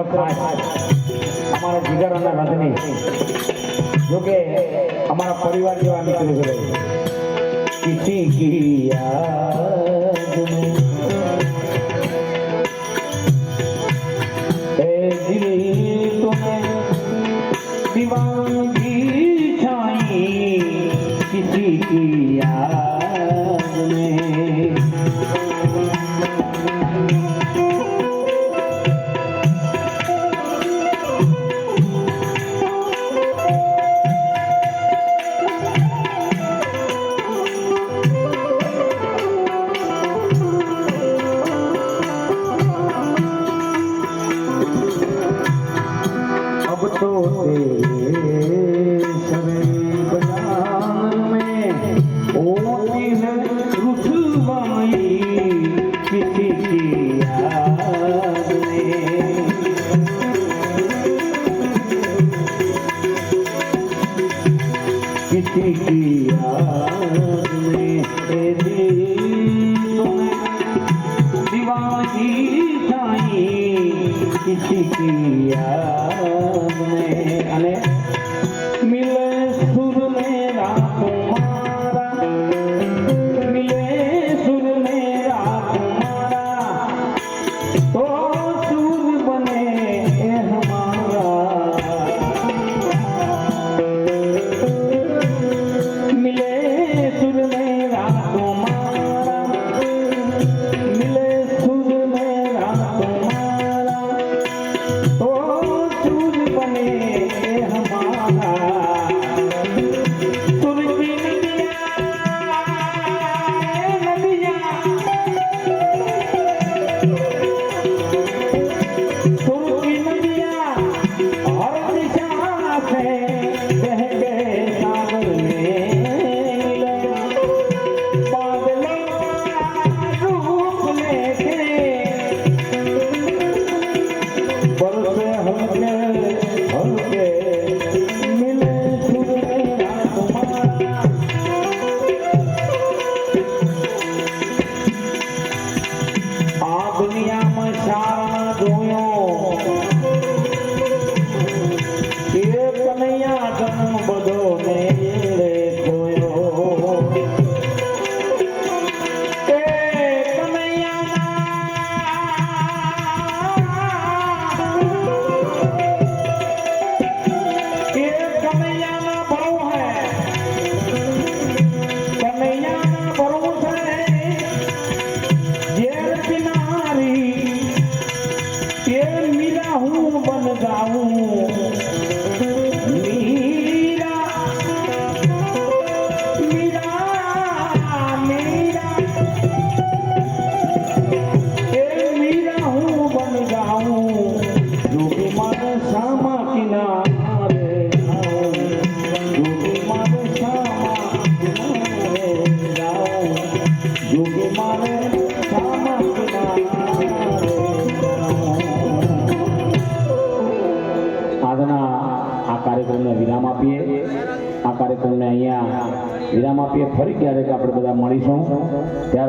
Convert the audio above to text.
खास हमारा जिगर અને રજની जो कि हमारा परिवार જેવા મિત્રો છે किसी की याद में ए दिल तुम्हें दीवानगी छाई किसी की याद में तो तेरे सरे बाजार में होती है रुसवाई किसी की याद में किसी की याद में ए दिल तुम्हें दीवानगी छाई किसी की याद में अने मिले सुर मेरा तुम्हारा मिले सुर मेरा तुम्हारा तो सुर बने हमारा मिले सुर मेरा तुम्हारा मिले सुर मेरा तुम्हारा तो सुर बने हमारा सुर की नदियाँ सुर की नदियाँ हर दिशा से बह गए सागर में मिले बादलों का रूप लेके बरसे हल्के हल्के मिले सुर मेरा तुम्हारा आ दुनिया में सारा जोयो ये कन्हैया जन्म बदो ने रे खोयो ए कन्हैया ये कन्हैया ना बहू है कन्हैया ना बहू है जेल किनारी ये मीरा हूँ बन जाऊं मीरा मीरा मीरा ये मीरा हूँ बन जाऊं जो भी मन सामा किनारे जाऊं जो भी मन सामा किनारे जाऊं जो भी मन सामा किनारे આજના આ કાર્યક્રમને વિરામ આપીએ આ કાર્યક્રમને અહીંયા વિરામ આપીએ ફરી ક્યારેક આપણે બધા મળીશું ત્યાર